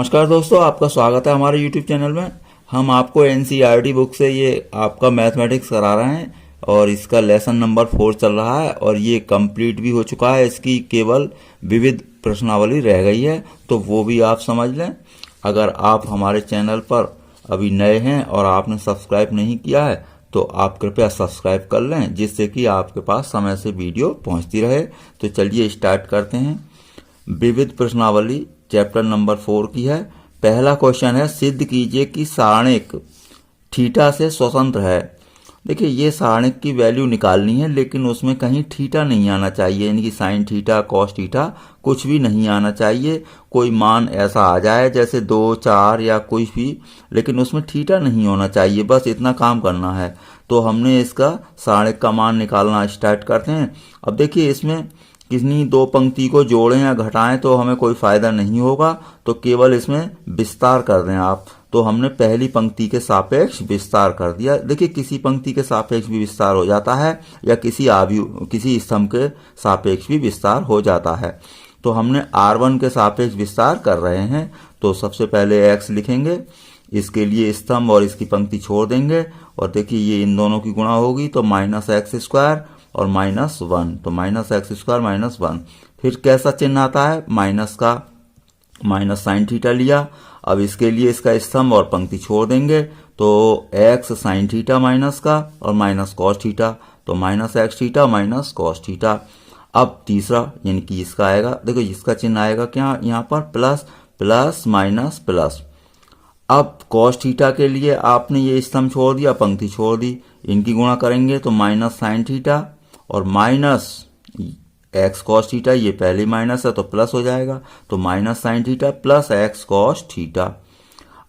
नमस्कार दोस्तों, आपका स्वागत है हमारे YouTube चैनल में। हम आपको NCERT बुक से ये आपका मैथमेटिक्स करा रहे हैं और इसका लेसन नंबर 4 चल रहा है और ये कंप्लीट भी हो चुका है। इसकी केवल विविध प्रश्नावली रह गई है, तो वो भी आप समझ लें। अगर आप हमारे चैनल पर अभी नए हैं और आपने सब्सक्राइब नहीं किया है तो आप कृपया सब्सक्राइब कर लें, जिससे कि आपके पास समय से वीडियो पहुंचती रहे। तो चलिए स्टार्ट करते हैं। विविध प्रश्नावली चैप्टर नंबर 4 की है। पहला क्वेश्चन है, सिद्ध कीजिए कि सारणिक थीटा से स्वतंत्र है। देखिए, ये सारणिक की वैल्यू निकालनी है, लेकिन उसमें कहीं थीटा नहीं आना चाहिए, यानी कि साइन थीटा कॉस थीटा कुछ भी नहीं आना चाहिए। कोई मान ऐसा आ जाए जैसे 2, 4 या कुछ भी, लेकिन उसमें थीटा नहीं होना चाहिए। बस इतना काम करना है। तो हमने इसका सारणिक का मान निकालना स्टार्ट करते हैं। अब देखिए, इसमें किसी दो पंक्ति को जोड़ें या घटाएं तो हमें कोई फायदा नहीं होगा, तो केवल इसमें विस्तार कर दें आप। तो हमने पहली पंक्ति के सापेक्ष विस्तार कर दिया। देखिए, किसी पंक्ति के सापेक्ष भी विस्तार हो जाता है या किसी स्तंभ के सापेक्ष भी विस्तार हो जाता है। तो हमने R1 के सापेक्ष विस्तार कर रहे हैं। तो सबसे पहले x लिखेंगे, इसके लिए स्तंभ और इसकी पंक्ति छोड़ देंगे। और देखिए, ये इन दोनों की गुणा होगी तो -x² और -1, तो -x² -1। फिर कैसा चिन्ह आता है, माइनस का, माइनस साइन थीटा लिया। अब इसके लिए इसका स्तंभ और पंक्ति छोड़ देंगे तो x साइन थीटा माइनस का और माइनस कॉस थीटा, तो -x theta minus cos theta. अब तीसरा यानी कि इसका आएगा, देखो इसका चिन्ह आएगा क्या, यहाँ पर प्लस प्लस माइनस प्लस। अब कॉस थीटा के लिए आपने ये स्तंभ छोड़ दिया, पंक्ति छोड़ दी, इनकी गुणा करेंगे तो माइनस साइन थीटा और माइनस एक्स कॉस थीटा, ये पहले माइनस है तो प्लस हो जाएगा, तो minus sine theta plus x cos theta.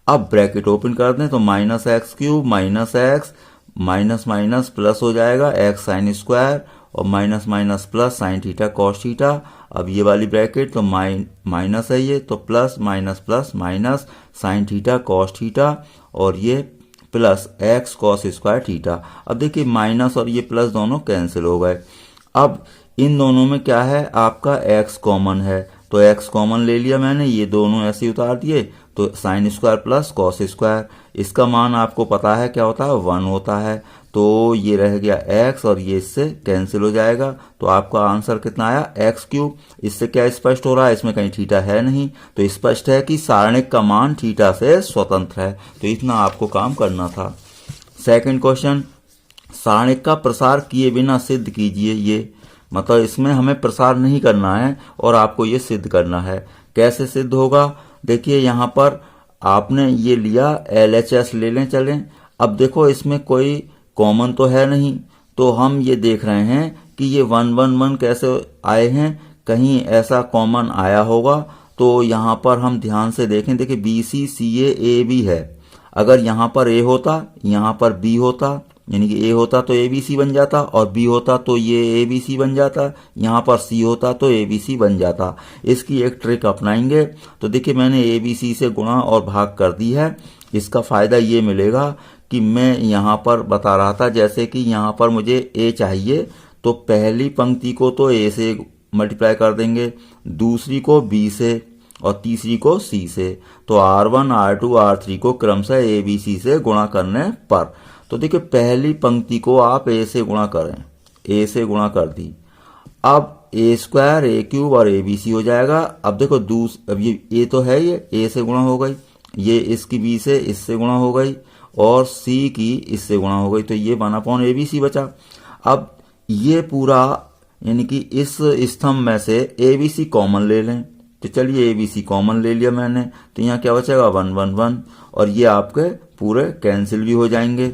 अब ब्रैकेट ओपन कर दें तो -x³ minus x minus minus plus हो जाएगा एक्स साइन स्क्वायर और minus minus plus sine theta cos theta. अब ये वाली ब्रैकेट तो माइनस है ये, तो plus minus sine theta cos theta और ये plus x cos square theta. अब देखिए, माइनस और ये प्लस दोनों कैंसिल हो गए। अब इन दोनों में क्या है, आपका x कॉमन है, तो x कॉमन ले लिया मैंने, ये दोनों ऐसे उतार दिए, तो sine square plus cos square. इसका मान आपको पता है क्या होता है, 1 होता है। तो ये रह गया x और ये इससे कैंसिल हो जाएगा। तो आपका आंसर कितना आया, x³। इससे क्या स्पष्ट हो रहा है, इसमें कहीं थीटा है नहीं, तो स्पष्ट है कि सारणिक का मान थीटा से स्वतंत्र है। तो इतना आपको काम करना था। सेकंड क्वेश्चन, सारणिक का प्रसार किए बिना सिद्ध कीजिए। ये मतलब इसमें हमें प्रसार नहीं करना है और आपको ये सिद्ध करना है। कैसे सिद्ध होगा, देखिए यहाँ पर आपने ये लिया, LHS ले लें चलें। अब देखो, इसमें कोई कॉमन तो है नहीं, तो हम ये देख रहे हैं कि ये 1 1 1 कैसे आए हैं, कहीं ऐसा कॉमन आया होगा। तो यहाँ पर हम ध्यान से देखें, देखिए BC CA AB है। अगर यहाँ पर A होता, यहाँ पर B होता, यानी कि A होता तो ABC बन जाता और B होता तो ये ABC बन जाता, यहाँ पर C होता तो ABC बन जाता। इसकी एक ट्रिक अपनाएंगे। तो देखिए, मैंने ABC से गुणा और भाग कर दी है। इसका फायदा ये मिलेगा कि मैं यहाँ पर बता रहा था, जैसे कि यहाँ पर मुझे A चाहिए, तो पहली पंक्ति को तो A से मल्टीप्लाई कर देंगे, दूसरी को B से और तीसरी को C से। तो R1 R2 R3 को क्रमशः ABC से गुणा करने पर, तो देखिए पहली पंक्ति को आप A से गुणा करें, A से गुणा कर दी। अब A² A³ और ABC हो जाएगा। अब देखो अब ये A तो है, ये A से गुणा हो गई, ये इसकी B से इससे गुणा हो गई और C की इससे गुणा हो गई, तो ये 1/ABC बचा। अब ये पूरा यानी कि इस स्तंभ में से ABC कॉमन ले लें, तो चलिए ABC कॉमन ले लिया मैंने, तो यहाँ क्या बचेगा, 1 1 1 और ये आपके पूरे कैंसिल भी हो जाएंगे।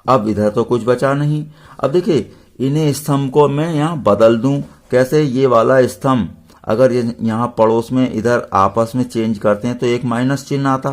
अब इधर तो कुछ बचा नहीं। अब देखिए, इन्हें स्तंभ को मैं यहाँ बदल दूं, कैसे, ये वाला स्तंभ अगर यहाँ पड़ोस में इधर आपस में चेंज करते हैं तो एक माइनस चिन्ह आता,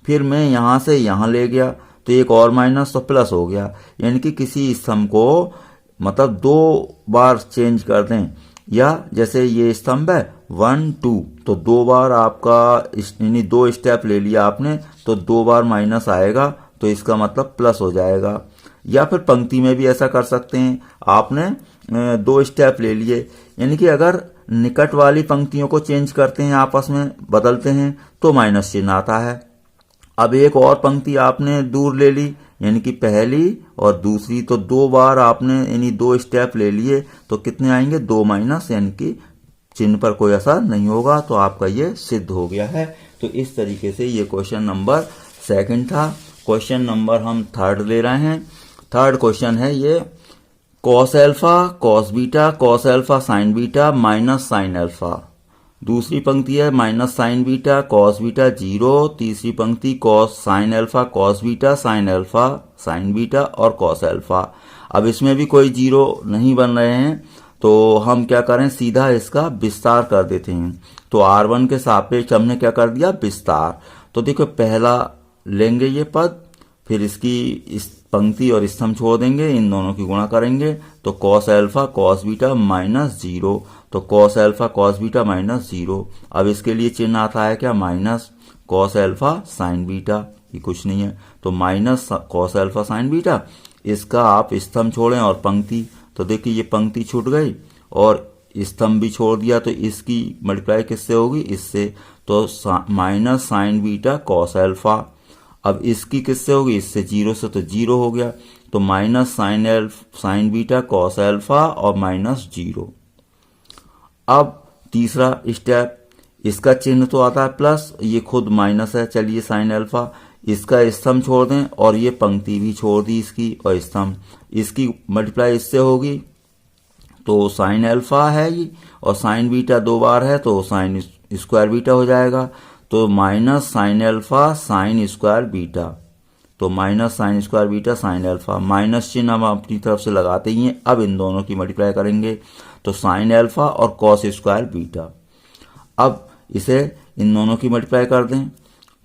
फिर मैं यहाँ से यहाँ ले गया तो एक और माइनस तो प्लस हो गया। यानी कि किसी स्तंभ को मतलब 2 बार चेंज कर दें, या जैसे ये स्तंभ है 1 2, तो 2 बार आपका यानी 2 स्टेप ले लिया आपने, तो 2 बार माइनस आएगा, तो इसका मतलब प्लस हो जाएगा। या फिर पंक्ति में भी ऐसा कर सकते हैं, आपने 2 स्टेप ले लिए, यानी कि अगर निकट वाली पंक्तियों को चेंज करते हैं, आपस में बदलते हैं, तो माइनस चिन्ह आता है। अब एक और पंक्ति आपने दूर ले ली, यानी कि पहली और दूसरी, तो 2 बार आपने यानी 2 स्टेप ले लिए, तो कितने आएंगे 2 माइनस, यानी कि चिन्ह पर कोई असर नहीं होगा, तो आपका ये सिद्ध हो गया है। तो इस तरीके से ये क्वेश्चन नंबर 2 था। क्वेश्चन नंबर हम 3 ले रहे हैं। 3 क्वेश्चन है ये, cos alpha cos beta cos alpha sign beta minus sine alpha. दूसरी पंक्ति है minus sign beta cos beta 0। तीसरी पंक्ति cos sine alpha cos beta sine alpha sign beta और कॉस एल्फा। अब इसमें भी कोई 0 नहीं बन रहे हैं, तो हम क्या करें, सीधा इसका विस्तार कर देते हैं। तो R1 के सापेक्ष हमने क्या कर दिया, विस्तार। तो देखो पहला लेंगे ये पद, फिर इसकी इस पंक्ति और स्तंभ छोड़ देंगे, इन दोनों की गुणा करेंगे, तो cos alpha cos beta minus 0। तो cos alpha cos beta minus 0। अब इसके लिए चिन्ह आता है क्या, minus cos alpha sign beta, ये कुछ नहीं है, तो minus cos alpha sign beta. इसका आप स्तंभ छोड़ें और पंक्ति, तो देखिए ये पंक्ति छूट गई और स्तंभ भी छोड़ दिया, तो इसकी मल्टीप्लाई किससे होगी, इससे, तो minus sign beta cos alpha. अब इसकी किससे होगी, इससे, 0 से, तो 0 हो गया, तो minus sign beta cos alpha और माइनस 0। अब तीसरा स्टेप, इसका चिन्ह तो आता है प्लस, ये खुद माइनस है, चलिए साइन एल्फा, इसका स्तंभ छोड़ दें और ये पंक्ति भी छोड़ दी इसकी और स्तंभ, इसकी मल्टीप्लाई इससे होगी, तो साइन एल्फा है ये, और साइन बीटा 2 बार है, तो साइन स्क्वायर बीटा हो जाएगा, तो minus sine alpha sine square beta, तो minus sine square beta sine alpha. Minus चिन्ह हम अपनी तरफ से लगाते ही हैं। अब इन दोनों की मल्टीप्लाई करेंगे, तो साइन एल्फा और कॉस स्क्वायर बीटा। अब इसे इन दोनों की मल्टीप्लाई कर दें,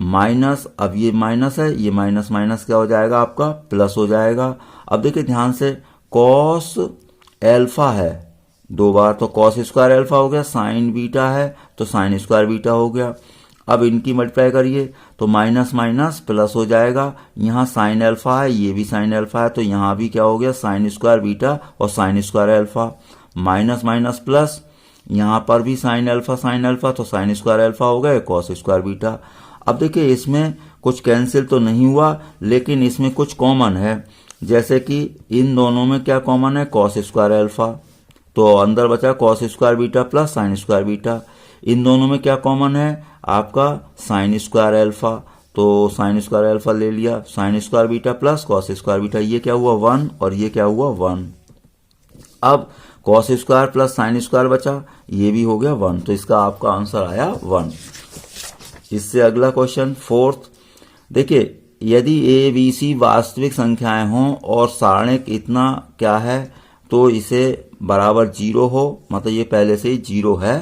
माइनस, अब ये माइनस है, ये माइनस माइनस क्या हो जाएगा आपका, प्लस हो जाएगा। अब देखिए ध्यान से, कॉस एल्फा है 2 बार, तो कॉस स्क्वायर एल्फा हो गया, साइन बीटा है तो साइन स्क्वायर बीटा हो गया। अब इनकी मल्टीप्लाई करिए, तो माइनस माइनस प्लस हो जाएगा, यहाँ साइन एल्फा है, ये भी साइन एल्फा है, तो यहाँ भी क्या हो गया, साइन स्क्वायर बीटा और sign square alpha, minus minus plus, यहाँ पर भी साइन एल्फा तो साइन स्क्वायर एल्फा हो गए, कॉस स्क्वायर बीटा। अब देखिए इसमें कुछ कैंसिल तो नहीं हुआ, लेकिन इसमें कुछ कॉमन है, जैसे कि इन दोनों में क्या कॉमन है, कॉस स्क्वायर एल्फा, तो अंदर बचा cos square beta plus sine square beta. इन दोनों में क्या कॉमन है आपका, साइन स्क्वायर एल्फा, तो साइन स्क्वायर एल्फा ले लिया, sine square beta plus cos square beta, ये क्या हुआ 1 और ये क्या हुआ 1। अब cos square plus sine square बचा, ये भी हो गया 1, तो इसका आपका आंसर आया 1। इससे अगला क्वेश्चन 4th, देखिए यदि ए बी सी वास्तविक संख्याएं हों और सारणिक इतना क्या है, तो इसे बराबर 0 हो, मतलब ये पहले से ही 0 है,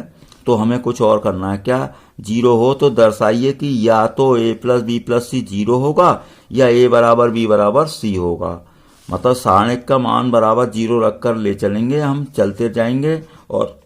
तो हमें कुछ और करना है, क्या 0 हो तो दर्शाइए कि या तो a प्लस बी प्लस सी 0 होगा या a बराबर b बराबर c होगा। मतलब सारणिक का मान बराबर 0 रखकर ले चलेंगे, हम चलते जाएंगे और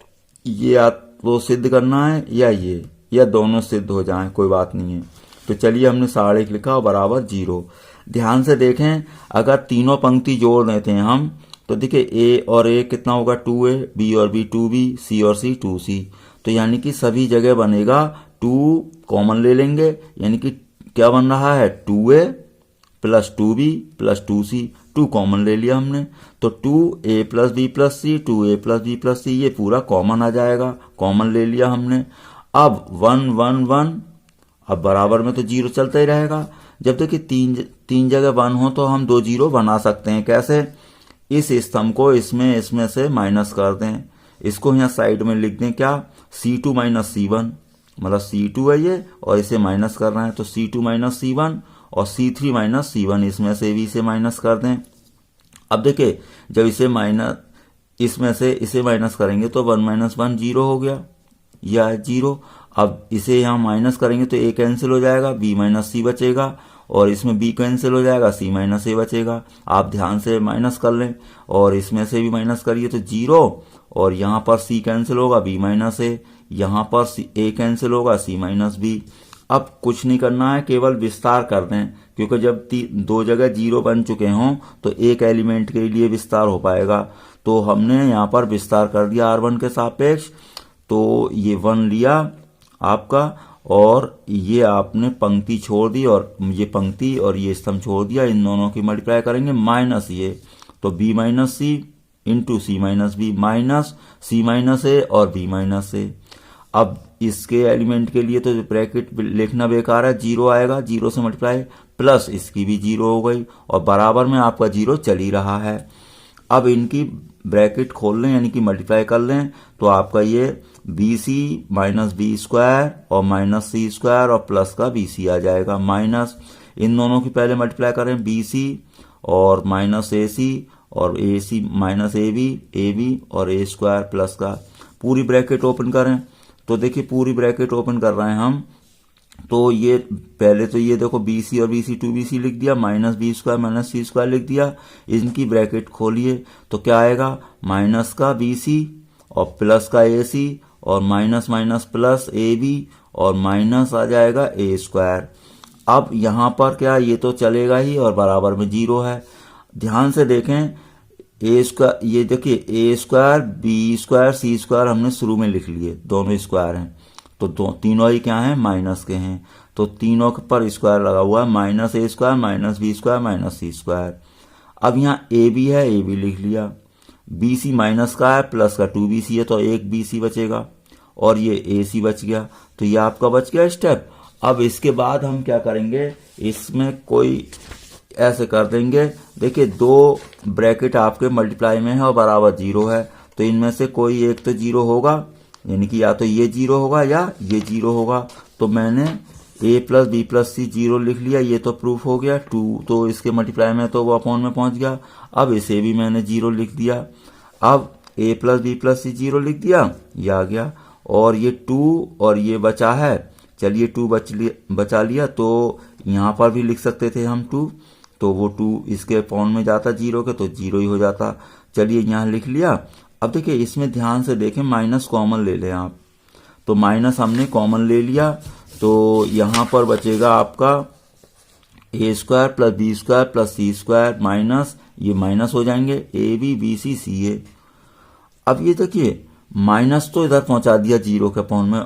ये या तो सिद्ध करना है या दोनों सिद्ध हो जाएं, कोई बात नहीं है। तो चलिए हमने सारणिक लिखा और बराबर 0। ध्यान से देखें, अगर तीनों पंक्ति जोड़ देते हैं हम, तो देखिए a और a कितना होगा 2a, b और b 2b, c और c 2c, तो यानी कि सभी जगह बनेगा 2 कॉमन ले लेंगे, यानी कि क्या बन रहा है 2a plus 2b plus 2c, 2 common ले लिया हमने, तो 2a plus b plus c, 2a plus b plus c, ये पूरा कॉमन आ जाएगा, कॉमन ले लिया हमने। अब 1 1 1, अब बराबर में तो 0 चलता ही रहेगा। जब तक कि तीन जगह 1 हो तो हम 2 0 बना सकते हैं, कैसे, इस स्तंभ को इसमें से माइनस कर दें, इसको यहाँ साइड में लिख दें, क्या C2 माइनस C1, मतलब C2 है ये और इसे माइनस कर रहे हैं, तो C2 माइनस C1 और C3 माइनस C1, इसमें से भी इसे माइनस कर दें। अब देखिए जब इसे माइनस, इसमें से इसे माइनस करेंगे तो 1 माइनस 1 0 हो गया या 0। अब इसे यहाँ माइनस करेंगे तो a कैंसिल हो जाएगा, b माइनस c बचेगा, और इसमें b कैंसिल हो जाएगा, c माइनस a बचेगा। आप ध्यान से माइनस कर लें और इसमें से भी माइनस करिए तो 0, और यहाँ पर c कैंसिल होगा, b माइनस a, यहाँ पर a कैंसिल होगा, c माइनस b। अब कुछ नहीं करना है, केवल विस्तार कर दें, क्योंकि जब 2 जगह 0 बन चुके हों तो एक एलिमेंट के लिए विस्तार हो पाएगा। तो हमने यहाँ पर विस्तार कर दिया R1 के सापेक्ष, तो ये 1 लिया आपका, और ये आपने पंक्ति छोड़ दी और ये पंक्ति और ये स्तंभ छोड़ दिया, इन दोनों की मल्टीप्लाई करेंगे माइनस ये, तो b minus C into C minus B minus C minus A और b माइनस ए। अब इसके एलिमेंट के लिए तो ब्रैकेट लिखना बेकार है, 0 आएगा, 0 से मल्टीप्लाई, प्लस इसकी भी 0 हो गई और बराबर में आपका 0 चल ही रहा है। अब इनकी ब्रैकेट खोल लें यानी कि मल्टीप्लाई कर लें, तो आपका ये b c minus B square और माइनस सी स्क्वायर और प्लस का बी सी आ जाएगा, माइनस इन दोनों की पहले मल्टीप्लाई करें, बी सी और माइनस ए सी और ए सी माइनस ए बी और ए स्क्वायर प्लस का, पूरी ब्रैकेट ओपन करें। तो देखिए पूरी ब्रैकेट ओपन कर रहे हैं हम, तो ये पहले तो ये देखो बी सी और बी सी 2bc लिख दिया, माइनस बी स्क्वायर माइनस सी स्क्वायर लिख दिया, इनकी ब्रैकेट खोलिए तो क्या आएगा, माइनस का बी सी और प्लस का ए सी और minus minus plus A B और माइनस आ जाएगा ए स्क्वायर। अब यहाँ पर क्या, ये तो चलेगा ही और बराबर में 0 है। ध्यान से देखें, ए स्क्वायर, ये देखिए ए स्क्वायर बी स्क्वायर सी स्क्वायर हमने शुरू में लिख लिए, दोनों स्क्वायर हैं, तो तीनों ही क्या हैं, माइनस के हैं, तो तीनों पर स्क्वायर लगा हुआ है, minus A square minus B square minus C square. अब यहाँ ए बी है, ए बी लिख लिया, बी सी माइनस का है प्लस का 2bc है तो एक बी सी बचेगा और ये ए सी बच गया, तो ये आपका बच गया स्टेप। अब इसके बाद हम क्या करेंगे, इसमें कोई ऐसे कर देंगे, देखिए 2 ब्रैकेट आपके मल्टीप्लाई में है और बराबर 0 है, तो इनमें से कोई एक तो 0 होगा, यानी कि या तो ये 0 होगा या ये 0 होगा। तो मैंने a प्लस बी प्लस सी 0 लिख लिया, ये तो प्रूफ हो गया, 2 तो इसके मल्टीप्लाई में तो वो अपॉन में पहुंच गया। अब इसे भी मैंने 0 लिख दिया, अब a प्लस बी प्लस सी 0 लिख दिया, ये आ गया, और ये 2 और ये बचा है, चलिए 2 बचा लिया, तो यहाँ पर भी लिख सकते थे हम 2, तो वो 2 इसके अपॉन में जाता 0 के, तो 0 ही हो जाता। चलिए यहाँ लिख लिया। अब देखिए इसमें ध्यान से देखें, माइनस कॉमन ले लें आप, तो माइनस हमने कॉमन ले लिया, तो यहाँ पर बचेगा आपका A square plus B square plus C square minus, ये माइनस हो जाएंगे ए बी बी सी सी ए। अब ये देखिए माइनस तो इधर पहुंचा दिया, 0 के अपॉन में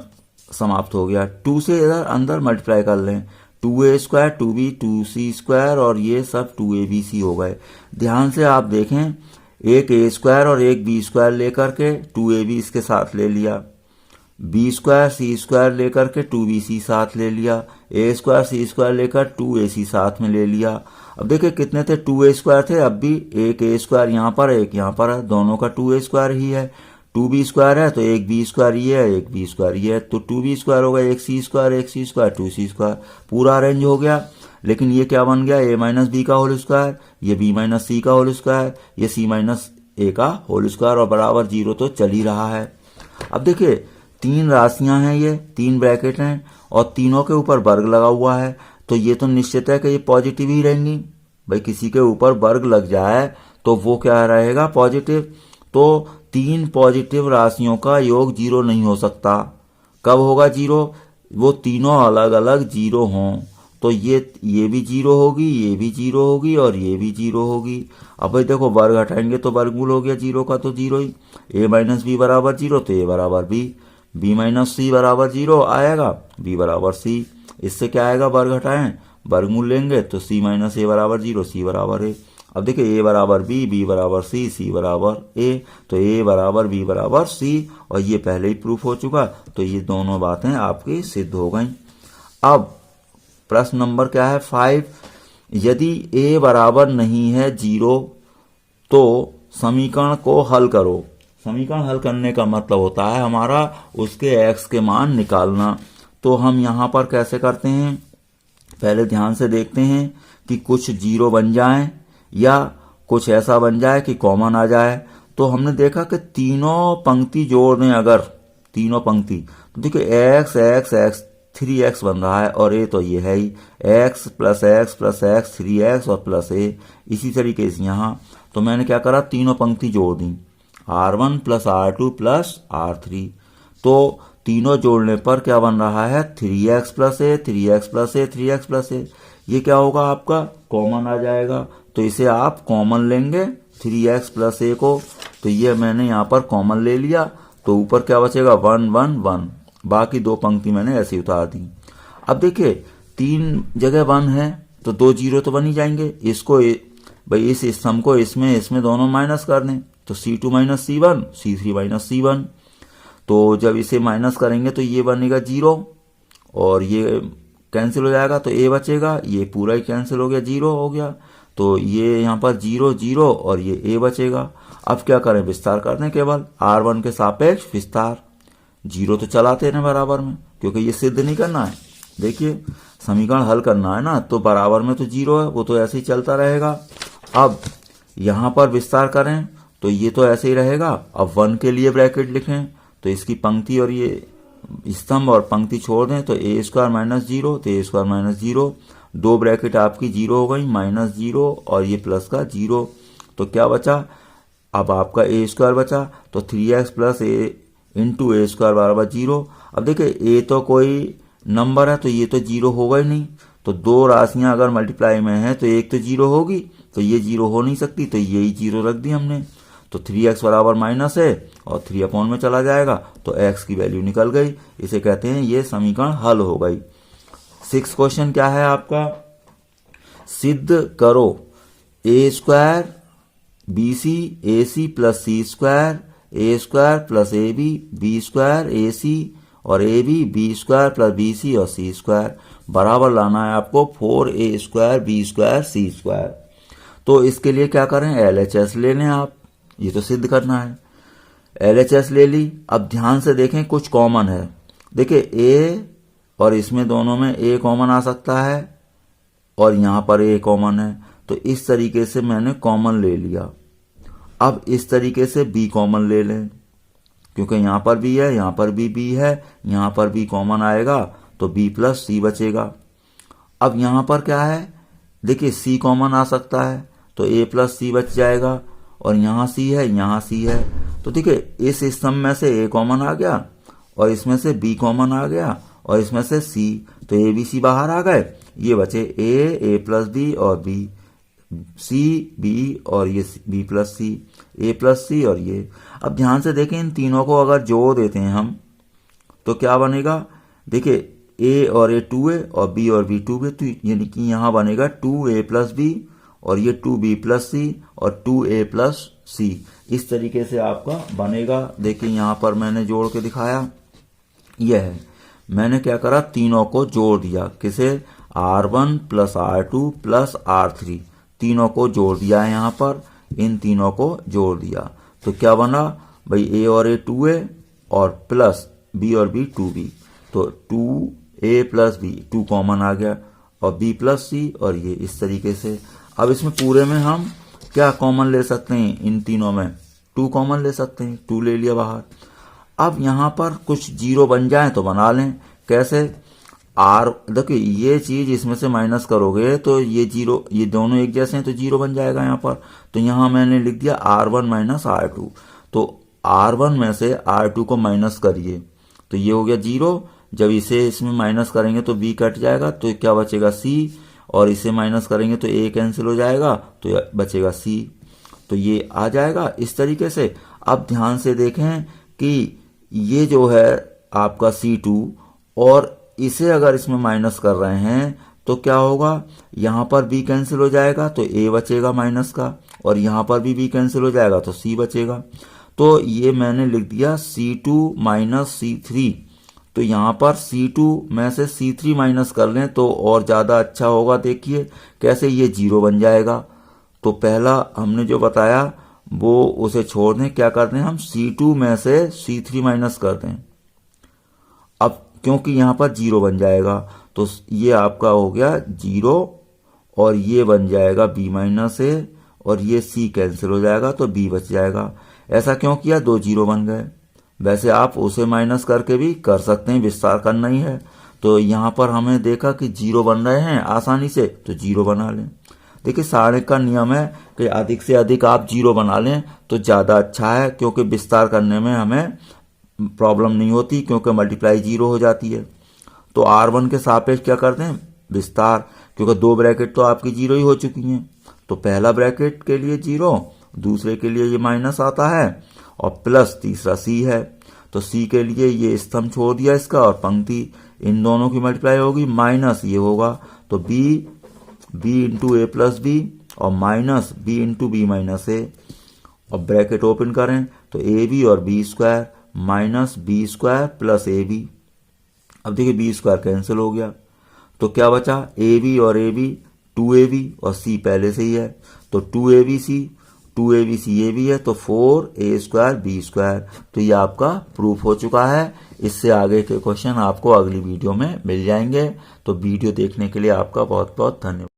समाप्त हो गया, 2 से इधर अंदर मल्टीप्लाई कर लें, 2a square 2b 2c square और ये सब 2abc हो गए। ध्यान से आप देखें, एक a स्क्वायर और एक b स्क्वायर लेकर के 2ab इसके साथ ले लिया, b स्क्वायर c स्क्वायर लेकर के 2bc साथ ले लिया, a स्क्वायर c स्क्वायर लेकर 2ac साथ में ले लिया। अब देखिए कितने थे, 2a स्क्वायर थे, अब भी एक a स्क्वायर यहाँ पर एक यहाँ पर है, दोनों का 2a स्क्वायर ही है, 2b स्क्वायर है तो एक b स्क्वायर ये है एक b स्क्वायर ये है, तो 2b स्क्वायर हो गया, एक c स्क्वायर एक c स्क्वायर 2c स्क्वायर, पूरा अरेंज हो गया। लेकिन ये क्या बन गया, a माइनस बी का होल स्क्वायर, ये b माइनस सी का होल स्क्वायर, ये c माइनस ए का होल स्क्वायर और बराबर 0 तो चल ही रहा है। अब देखिए 3 राशियां हैं, ये 3 ब्रैकेट हैं और तीनों के ऊपर वर्ग लगा हुआ है, तो ये तो निश्चित है कि ये पॉजिटिव ही रहेंगी। भाई किसी के ऊपर वर्ग लग जाए तो वो क्या रहेगा, पॉजिटिव। तो 3 पॉजिटिव राशियों का योग 0 नहीं हो सकता। कब होगा 0, वो तीनों अलग अलग 0 हों, तो ये भी 0 होगी, ये भी 0 होगी और ये भी 0 होगी। अब भाई देखो वर्ग हटाएंगे तो वर्गमूल हो गया 0 का, तो 0 ही, a माइनस बी बराबर 0 तो a बराबर b माइनस सी बराबर 0 आएगा, b बराबर c। इससे क्या आएगा, वर्ग हटाएं वर्गमूल लेंगे तो c माइनस ए बराबर 0 c बराबर a। अब देखिए a बराबर b बराबर c c बराबर a, तो a बराबर b बराबर c, और ये पहले ही प्रूफ हो चुका, तो ये दोनों बातें आपकी सिद्ध हो गई। अब प्रश्न नंबर क्या है 5, यदि a बराबर नहीं है 0 तो समीकरण को हल करो। समीकरण हल करने का मतलब होता है हमारा उसके x के मान निकालना। तो हम यहाँ पर कैसे करते हैं, पहले ध्यान से देखते हैं कि कुछ 0 बन जाएं या कुछ ऐसा बन जाए कि कॉमन आ जाए। तो हमने देखा कि तीनों पंक्ति जोड़ दें, अगर तीनों पंक्ति, तो देखिए x x x 3x बन रहा है और a तो ये है ही, x प्लस x 3x और प्लस a। इसी तरीके से यहाँ तो मैंने क्या करा, तीनों पंक्ति जोड़ दी, r1 plus r2 plus r3। तो तीनों जोड़ने पर क्या बन रहा है, 3x plus a 3x plus a 3x plus a। ये क्या होगा, आपका कॉमन आ जाएगा, तो इसे आप कॉमन लेंगे 3x प्लस a को, तो ये मैंने यहाँ पर कॉमन ले लिया, तो ऊपर क्या बचेगा 1 1 1, बाकी दो पंक्ति मैंने ऐसी उतार दी। अब देखिए 3 जगह 1 है तो 2 जीरो तो बन ही जाएंगे। इसको भाई इस सम को इसमें दोनों माइनस कर दें तो C2 minus C1 C3 minus C1। तो जब इसे माइनस करेंगे तो ये बनेगा 0 और ये कैंसिल हो जाएगा तो a बचेगा, ये पूरा ही कैंसिल हो गया, 0 हो गया। तो ये यहाँ पर 0 0 और ये a बचेगा। अब क्या करें, विस्तार कर दें केवल R1 के सापेक्ष विस्तार। 0 तो चलाते हैं बराबर में, क्योंकि ये सिद्ध नहीं करना है। देखिए समीकरण हल करना है ना, तो बराबर में तो 0 है, वो तो ऐसे ही चलता रहेगा। अब यहाँ पर विस्तार करें तो ये तो ऐसे ही रहेगा। अब 1 के लिए ब्रैकेट लिखें तो इसकी पंक्ति और ये स्तंभ और पंक्ति छोड़ दें तो a स्क्वायर माइनस 0 तो a स्क्वायर माइनस 0, 2 ब्रैकेट आपकी 0 हो गई, माइनस 0 और ये प्लस का 0। तो क्या बचा, अब आपका a स्क्वायर बचा तो 3x plus a into a square बराबर 0। अब देखिए a तो कोई नंबर है तो ये तो 0 होगा ही नहीं, तो दो राशियां अगर मल्टीप्लाई में है तो एक तो 0 होगी, तो ये 0 हो नहीं सकती, तो यही 0 रख दी हमने। तो 3x बराबर माइनस है और 3 अपॉन में चला जाएगा तो x की वैल्यू निकल गई। इसे कहते हैं ये समीकरण हल हो गई। 6 क्वेश्चन क्या है आपका, सिद्ध करो a square BC AC plus C square a square plus AB B square AC और AB B square plus BC और C स्क्वायर बराबर लाना है आपको 4a square B square C square. तो इसके लिए क्या करें, LHS ले लें आप, ये तो सिद्ध करना है। LHS ले ली। अब ध्यान से देखें कुछ कॉमन है। देखिए a और इसमें दोनों में a कॉमन आ सकता है और यहाँ पर a कॉमन है, तो इस तरीके से मैंने कॉमन ले लिया। अब इस तरीके से b कॉमन ले लें, क्योंकि यहाँ पर b है, यहाँ पर भी b है, यहाँ पर b कॉमन आएगा तो b प्लस c बचेगा। अब यहाँ पर क्या है, देखिए c कॉमन आ सकता है तो a प्लस c बच जाएगा और यहाँ c है, यहाँ c है। तो देखिए इस स्तंभ में से a कॉमन आ गया और इसमें से b कॉमन आ गया और इसमें से c, तो a b c बाहर आ गए, ये बचे a प्लस b और b c b और ये b plus c, a plus c और ये। अब ध्यान से देखें इन तीनों को अगर जोड़ देते हैं हम तो क्या बनेगा, देखिए a और a 2a और b और b 2b, तो यानी कि यहाँ बनेगा 2a प्लस b और ये 2b प्लस c और 2a प्लस c। इस तरीके से आपका बनेगा। देखिए यहाँ पर मैंने जोड़ के दिखाया, यह है मैंने क्या करा, तीनों को जोड़ दिया। किसे, R1 plus R2 plus R3, तीनों को जोड़ दिया है। यहाँ पर इन तीनों को जोड़ दिया तो क्या बना भाई, a और a 2a और प्लस b और b 2b, तो 2a प्लस b 2 कॉमन आ गया और b प्लस c और ये इस तरीके से। अब इसमें पूरे में हम क्या कॉमन ले सकते हैं, इन तीनों में 2 कॉमन ले सकते हैं, 2 ले लिया बाहर। अब यहाँ पर कुछ 0 बन जाए तो बना लें। कैसे, R देखिए ये चीज इसमें से माइनस करोगे तो ये 0, ये दोनों एक जैसे हैं तो 0 बन जाएगा यहाँ पर। तो यहाँ मैंने लिख दिया R1 माइनस R2, तो R1 में से R2 को माइनस करिए तो ये हो गया 0। जब इसे इसमें माइनस करेंगे तो b कट जाएगा तो क्या बचेगा c, और इसे माइनस करेंगे तो a कैंसिल हो जाएगा तो बचेगा c, तो ये आ जाएगा इस तरीके से। अब ध्यान से देखें कि ये जो है आपका C2 और इसे अगर इसमें माइनस कर रहे हैं तो क्या होगा, यहाँ पर b कैंसिल हो जाएगा तो a बचेगा माइनस का, और यहाँ पर भी b कैंसिल हो जाएगा तो c बचेगा। तो ये मैंने लिख दिया C2 माइनस C3। तो यहाँ पर C2 में से C3 माइनस कर लें तो और ज़्यादा अच्छा होगा। देखिए कैसे, ये 0 बन जाएगा। तो पहला हमने जो बताया वो उसे छोड़ दें, क्या करते हैं हम C2 में से C3 माइनस कर दें। अब क्योंकि यहाँ पर 0 बन जाएगा तो ये आपका हो गया 0 और ये बन जाएगा b माइनस a और ये c कैंसिल हो जाएगा तो b बच जाएगा। ऐसा क्यों किया, 2 0 बन गए। वैसे आप उसे माइनस करके भी कर सकते हैं, विस्तार करना ही है। तो यहाँ पर हमें देखा कि 0 बन रहे हैं आसानी से तो 0 बना लें। देखिए सारे का नियम है कि अधिक से अधिक आप 0 बना लें तो ज़्यादा अच्छा है, क्योंकि विस्तार करने में हमें प्रॉब्लम नहीं होती, क्योंकि मल्टीप्लाई 0 हो जाती है। तो R1 के सापेक्ष क्या करते हैं, विस्तार, क्योंकि 2 ब्रैकेट तो आपकी 0 ही हो चुकी हैं। तो पहला ब्रैकेट के लिए 0, दूसरे के लिए ये माइनस आता है और प्लस तीसरा c है। तो सी के लिए ये स्तंभ छोड़ दिया इसका, और पंक्ति इन दोनों की मल्टीप्लाई होगी, माइनस ये होगा तो B into A plus B और minus B into B minus A, और ब्रैकेट ओपन करें तो ए बी और B square minus B square plus ए बी। अब देखिए बी स्क्वायर कैंसिल हो गया तो क्या बचा, ए बी और ए बी 2ab और सी पहले से ही है तो 2abc ए बी है तो 4a² b²। तो ये आपका प्रूफ हो चुका है। इससे आगे के क्वेश्चन आपको अगली वीडियो में मिल जाएंगे। तो वीडियो देखने के लिए आपका बहुत बहुत धन्यवाद।